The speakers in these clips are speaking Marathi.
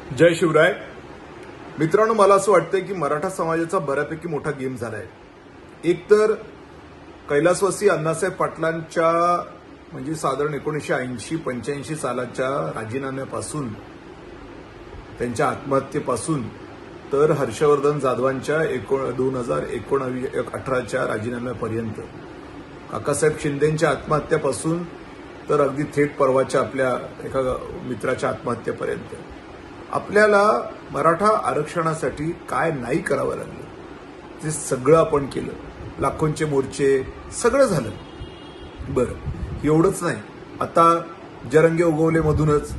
जय शिवराय. मित्रांनो, मला असं वाटतंय की मराठा समाजाचा बऱ्यापैकी मोठा गेम झालाय. एक तर कैलासवासी अण्णासाहेब पाटलांच्या म्हणजे साधारण 1980-85 सालाच्या राजीनाम्यापासून, त्यांच्या आत्महत्येपासून तर हर्षवर्धन जाधवांच्या 2018च्या राजीनाम्यापर्यंत, काकासाहेब शिंदेच्या आत्महत्येपासून तर अगदी थेट परवाच्या आपल्या एका मित्राच्या आत्महत्येपर्यंत आपल्याला मराठा आरक्षणासाठी काय नाही करावं लागलं ते सगळं आपण केलं. लाखोंचे मोर्चे सगळं झालं. बरं, एवढंच नाही, आता जरंगे उगवले मधूनच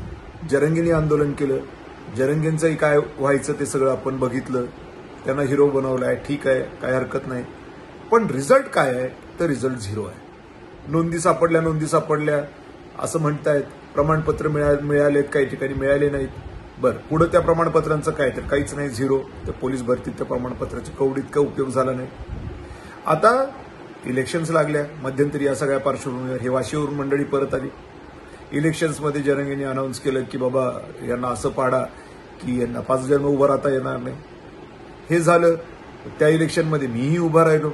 जरंगींनी आंदोलन केलं. जरंगींचंही काय व्हायचं ते सगळं आपण बघितलं. त्यांना हिरो बनवलाय, ठीक आहे, काय हरकत नाही. पण रिझल्ट काय आहे तर रिझल्ट झिरो आहे. नोंदी सापडल्या असं म्हणतायत. प्रमाणपत्र मिळालेत, काही ठिकाणी मिळाले नाहीत. बरं, पुढे त्या प्रमाणपत्रांचं काय तर काहीच नाही, झिरो. त्या पोलीस भरतीत त्या प्रमाणपत्राची कवडीत का उपयोग झाला नाही. आता इलेक्शन्स लागल्या मध्यंतरी. या सगळ्या पार्श्वभूमीवर हे वाशीवरून मंडळी परत आली. इलेक्शन्समध्ये जरंगेंनी अनाऊन्स केलं की बाबा यांना असं पाडा की यांना 5 जन्म उभं राहता येणार नाही. हे झालं. त्या इलेक्शनमध्ये मीही उभा राहिलो.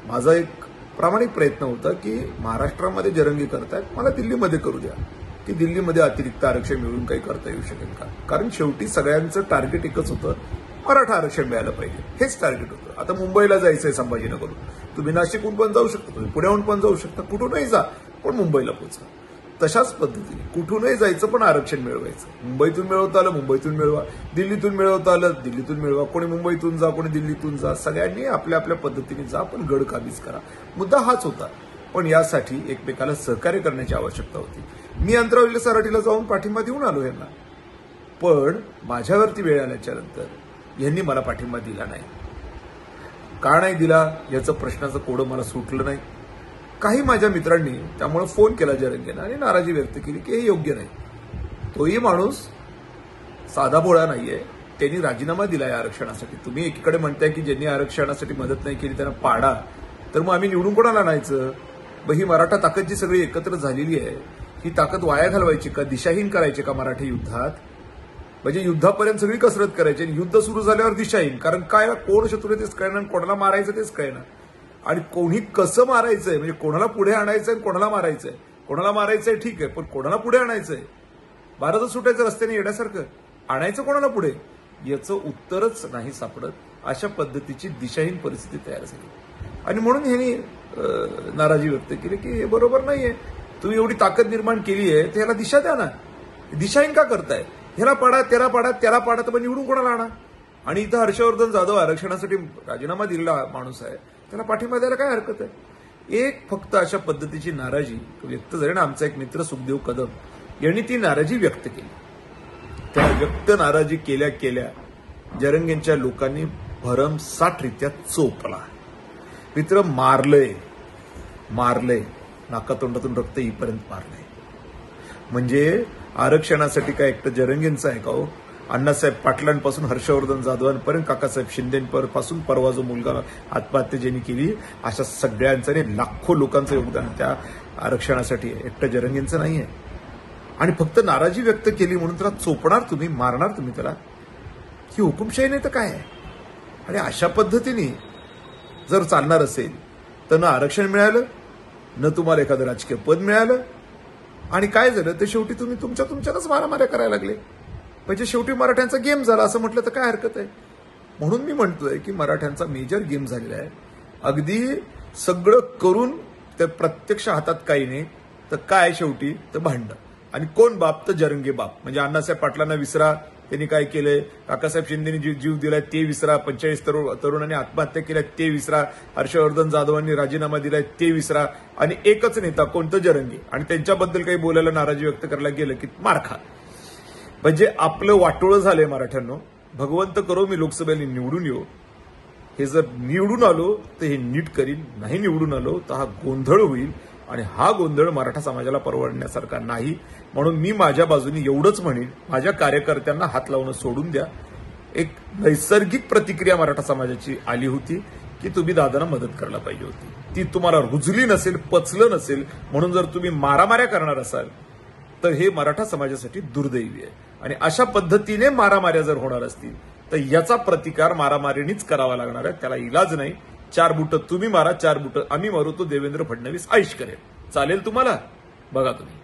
माझा एक प्रामाणिक प्रयत्न होता की महाराष्ट्रामध्ये जरंगी करतायत, मला दिल्लीमध्ये करू द्या, की दिल्लीमध्ये अतिरिक्त आरक्षण मिळून काही करता येऊ शकेल का. कारण शेवटी सगळ्यांचं टार्गेट एकच होतं, मराठा आरक्षण मिळालं पाहिजे, हेच टार्गेट होतं. आता मुंबईला जायचंय संभाजीनगरहून, तुम्ही नाशिकहून पण जाऊ शकता, तुम्ही पुण्याहून पण जाऊ शकता, कुठूनही जा पण मुंबईला पोहोचा. तशाच पद्धतीने कुठूनही जायचं पण आरक्षण मिळवायचं. मुंबईतून मिळवता आलं मुंबईतून मिळवा, दिल्लीतून मिळवता आलं दिल्लीतून मिळवा. कोणी मुंबईतून जा, कोणी दिल्लीतून जा, सगळ्यांनी आपल्या आपल्या पद्धतीने जा, पण गड काबीज करा. मुद्दा हाच होता. पण यासाठी एकमेकाला सहकार्य करण्याची आवश्यकता होती. मी अंतरावलेल्या सराटीला जाऊन पाठिंबा देऊन आलो यांना, पण माझ्यावरती वेळ आल्याच्या नंतर यांनी मला पाठिंबा दिला नाही. का नाही दिला याचं प्रश्नाचं कोडं मला सुटलं नाही. काही माझ्या मित्रांनी त्यामुळे फोन केला जरंगेंना आणि नाराजी व्यक्त केली की हे योग्य नाही. तोही माणूस साधा भोळा नाहीये. त्यांनी राजीनामा दिलाय आरक्षणासाठी. तुम्ही एकीकडे म्हणताय की ज्यांनी आरक्षणासाठी मदत नाही केली त्यांना पाडा, तर मग आम्ही निवडून कोणाला आणायचं. ही मराठा ताकद जी सगळी एकत्र झालेली आहे, ही ताकद वाया घालवायची का, दिशाहीन करायची का मराठी युद्धात. म्हणजे युद्धापर्यंत सगळी कसरत करायची आणि युद्ध सुरू झाल्यावर दिशाहीन. कारण काय, कोण शत्रू तेच कळणार, कोणाला मारायचं तेच कळणार, आणि कोणी कसं मारायचंय, म्हणजे कोणाला पुढे आणायचंय, कोणाला मारायचंय. कोणाला मारायचंय ठीक आहे, पण कोणाला पुढे आणायचंय. भारतच सुटायचं रस्त्याने येण्यासारखं, आणायचं कोणाला पुढे, याचं उत्तरच नाही सापडत. अशा पद्धतीची दिशाहीन परिस्थिती तयार झाली आणि म्हणून ह्यांनी नाराजी व्यक्त केली की हे बरोबर नाहीये. तुम्ही एवढी ताकद निर्माण केली आहे तर ह्याला दिशा द्या ना. दिशाहीन का करताय. ह्याला पाडा, त्याला पाडा, त्याला पाडा, तर निवडून कोणाला आणा. आणि इथं हर्षवर्धन जाधव आरक्षणासाठी राजीनामा दिलेला माणूस आहे, त्याला पाठिंबा द्यायला काय हरकत आहे. एक फक्त अशा पद्धतीची नाराजी व्यक्त झाली ना. आमचा एक मित्र सुखदेव कदम यांनी ती नाराजी व्यक्त केली. त्या व्यक्त नाराजी केल्या केल्या जरंगेंच्या लोकांनी भरमसाठरित्या चोपला. मित्र मारलंय, नाकातोंडातून रक्त येईपर्यंत मारलंय. म्हणजे आरक्षणासाठी काय एकटं जरंगेंचं आहे का हो. अण्णासाहेब पाटलांपासून हर्षवर्धन जाधवांपर्यंत, काकासाहेब शिंदेपासून परवा जो मुलगा आत्महत्या ज्यांनी केली, अशा सगळ्यांचं आणि लाखो लोकांचं योगदान त्या आरक्षणासाठी आहे. एकटं जरंगेंचं नाहीये. आणि फक्त नाराजी व्यक्त केली म्हणून त्याला चोपणार तुम्ही, मारणार तुम्ही त्याला, ही हुकुमशाही नाही तर काय आहे. आणि अशा पद्धतीने जर चालणार असेल तर न आरक्षण मिळालं, न तुम्हाला एखादं राजकीय पद मिळालं, आणि काय झालं ते शेवटी तुम्ही तुमच्यातच मारामाऱ्या करायला लागले. म्हणजे शेवटी मराठ्यांचा गेम झाला असं म्हटलं तर काय हरकत आहे. म्हणून मी म्हणतोय की मराठ्यांचा मेजर गेम झालेला आहे. अगदी सगळं करून तर प्रत्यक्ष हातात काही नाही, तर काय शेवटी तर भांडण. आणि कोण बाप तर जरंगे बाप. म्हणजे अण्णासाहेब पाटलांना विसरा, त्यांनी काय केलंय. काकासाहेब शिंदेनी जीव दिलाय ते विसरा. 45 तरुणांनी आत्महत्या केल्या ते विसरा. हर्षवर्धन जाधवांनी राजीनामा दिलाय ते विसरा. आणि एकच नेता कोणतं जरंगे, आणि त्यांच्याबद्दल काही बोलायला नाराजी व्यक्त करायला गेलं की मार खा. म्हणजे आपलं वाटोळं झालंय मराठ्यांनो. भगवंत करो मी लोकसभेला निवडून येऊ. हे जर निवडून आलो तर हे नीट करीन, नाही निवडून आलो तर हा गोंधळ होईल, आणि हा गोंधळ मराठा समाजाला परवडण्यासारखा नाही. म्हणून मी माझ्या बाजूने एवढंच म्हणेन, माझ्या कार्यकर्त्यांना हात लावणं सोडून द्या. एक नैसर्गिक प्रतिक्रिया मराठा समाजाची आली होती की तुम्ही दादांना मदत करायला पाहिजे होती. ती तुम्हाला रुजली नसेल, पचलं नसेल, म्हणून जर तुम्ही मारामाऱ्या करणार असाल तर हे मराठा समाजासाठी दुर्दैवी आहे. आणि अशा पद्धतीने मारामाऱ्या जर होणार असतील तर याचा प्रतिकार मारामारीनीच करावा लागणार आहे. त्याला इलाज नाही. 4 बुटं तुम्ही मारा, 4 बुटं आम्ही मारू, तो देवेंद्र फडणवीस आयुष करेल. चालेल तुम्हाला? बघा तुम्ही.